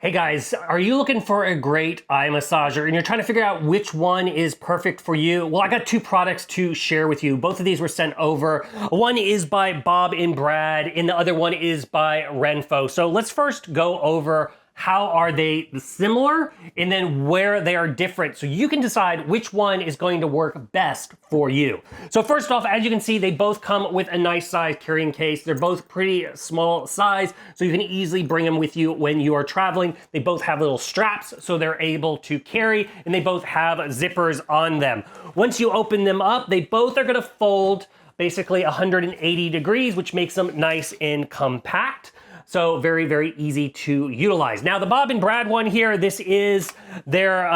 Hey guys, are you looking for a great eye massager and you're trying to figure out which one is perfect for you? Well, I got two products to share with you. Both of these were sent over. One is by Bob and Brad and the other one is by RENPHO. So let's first go over how are they similar and then where they are different so you can decide which one is going to work best for you. So first off, as you can see, they both come with a nice size carrying case. They're both pretty small size, so you can easily bring them with you when you are traveling. They both have little straps so they're able to carry, and they both have zippers on them. Once you open them up, they both are gonna fold basically 180 degrees, which makes them nice and compact. So very, very easy to utilize. Now the Bob and Brad one here, this is their,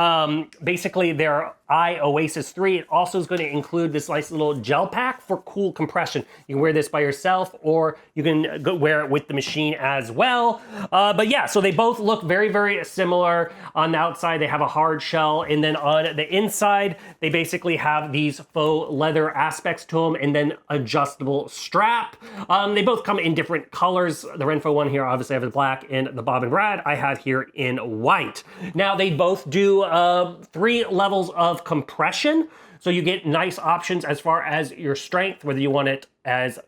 basically their Eye Oasis 3. It also is going to include this nice little gel pack for cool compression. You can wear this by yourself or you can go wear it with the machine as well. But yeah, so they both look very, very similar. On the outside, they have a hard shell. And then on the inside, they basically have these faux leather aspects to them and then adjustable strap. They both come in different colors. The RENPHO one here, obviously I have the black, and the Bob and Brad I have here in white. Now they both do 3 levels of compression, so you get nice options as far as your strength, whether you want it as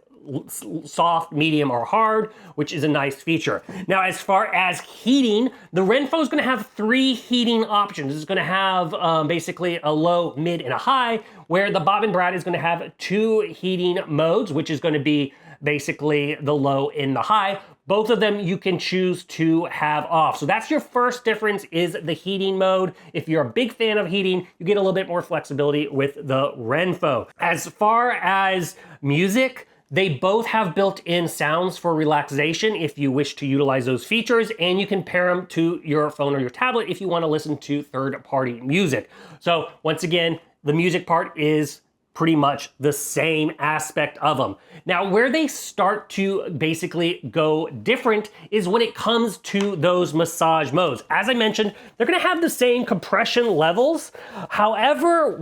soft, medium, or hard, which is a nice feature. Now, as far as heating, the RENPHO is going to have 3 heating options. It's going to have basically a low, mid, and a high, where the Bob and Brad is going to have 2 heating modes, which is going to be basically the low and the high. Both of them you can choose to have off. So that's your first difference, is the heating mode. If you're a big fan of heating, you get a little bit more flexibility with the RENPHO. As far as music, they both have built-in sounds for relaxation if you wish to utilize those features, and you can pair them to your phone or your tablet if you want to listen to third-party music. So once again, the music part is pretty much the same aspect of them. Now, where they start to basically go different is when it comes to those massage modes. As I mentioned, they're gonna have the same compression levels. However,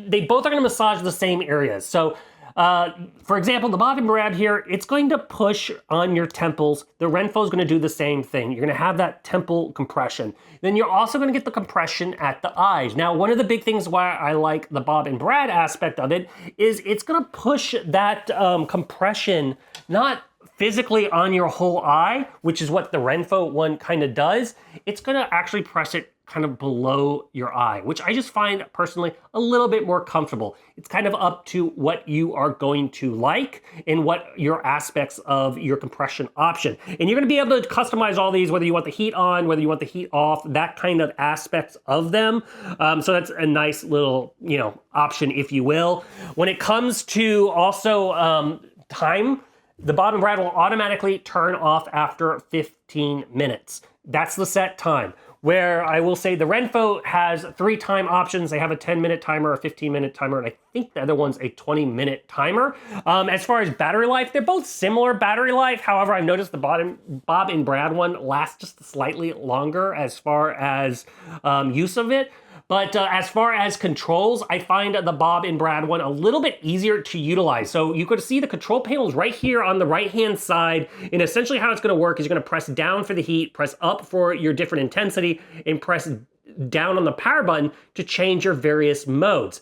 they both are gonna massage the same areas. So, for example, the Bob and Brad here, it's going to push on your temples. The RENPHO is going to do the same thing. You're going to have that temple compression. Then you're also going to get the compression at the eyes. Now, one of the big things why I like the Bob and Brad aspect of it is it's going to push that compression, not physically on your whole eye, which is what the RENPHO one kind of does. It's going to actually press it kind of below your eye, which I just find personally a little bit more comfortable. It's kind of up to what you are going to like and what your aspects of your compression option. And you're going to be able to customize all these, whether you want the heat on, whether you want the heat off, that kind of aspects of them. So that's a nice little, option, if you will. When it comes to also time, the Bob and Brad will automatically turn off after 15 minutes. That's the set time. Where I will say the RENPHO has 3 time options. They have a 10-minute timer, a 15-minute timer, and I think the other one's a 20-minute timer. As far as battery life, they're both similar battery life. However, I've noticed the Bob and Brad one lasts just slightly longer as far as use of it. But as far as controls, I find the Bob and Brad one a little bit easier to utilize. So you could see the control panels right here on the right-hand side. And essentially how it's gonna work is you're gonna press down for the heat, press up for your different intensity, and press down on the power button to change your various modes.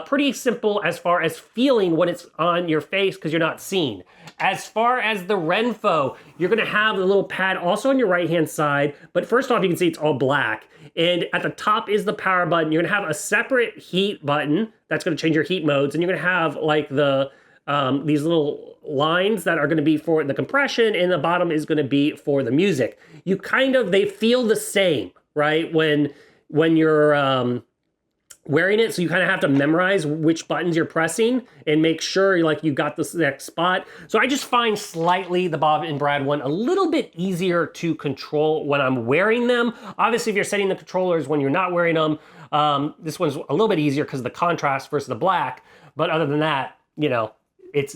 Pretty simple as far as feeling when it's on your face because you're not seeing. As far as the RENPHO, you're gonna have the little pad also on your right-hand side, but first off, you can see it's all black. And at the top is the power button. You're gonna have a separate heat button that's gonna change your heat modes, and you're gonna have like these little lines that are gonna be for the compression, and the bottom is gonna be for the music. They feel the same, right? When you're wearing it, so you kind of have to memorize which buttons you're pressing and make sure you got this next spot. So I just find slightly the Bob and Brad one a little bit easier to control when I'm wearing them. Obviously, if you're setting the controllers when you're not wearing them, this one's a little bit easier because of the contrast versus the black. But other than that,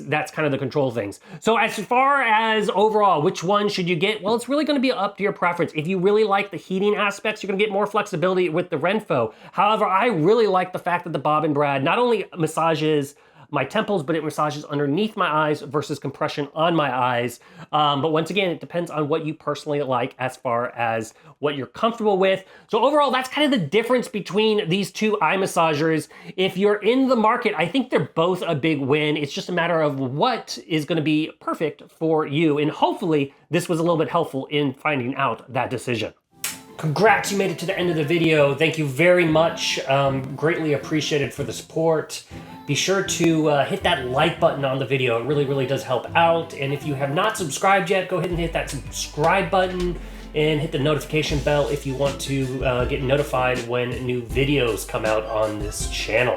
that's kind of the control things. So as far as overall, which one should you get? Well, it's really gonna be up to your preference. If you really like the heating aspects, you're gonna get more flexibility with the RENPHO. However, I really like the fact that the Bob and Brad not only massages my temples, but it massages underneath my eyes versus compression on my eyes. But once again, it depends on what you personally like as far as what you're comfortable with. So overall, that's kind of the difference between these two eye massagers. If you're in the market, I think they're both a big win. It's just a matter of what is going to be perfect for you. And hopefully this was a little bit helpful in finding out that decision. Congrats, you made it to the end of the video. Thank you very much. Greatly appreciated for the support. Be sure to hit that like button on the video. It really, really does help out. And if you have not subscribed yet, go ahead and hit that subscribe button and hit the notification bell if you want to get notified when new videos come out on this channel.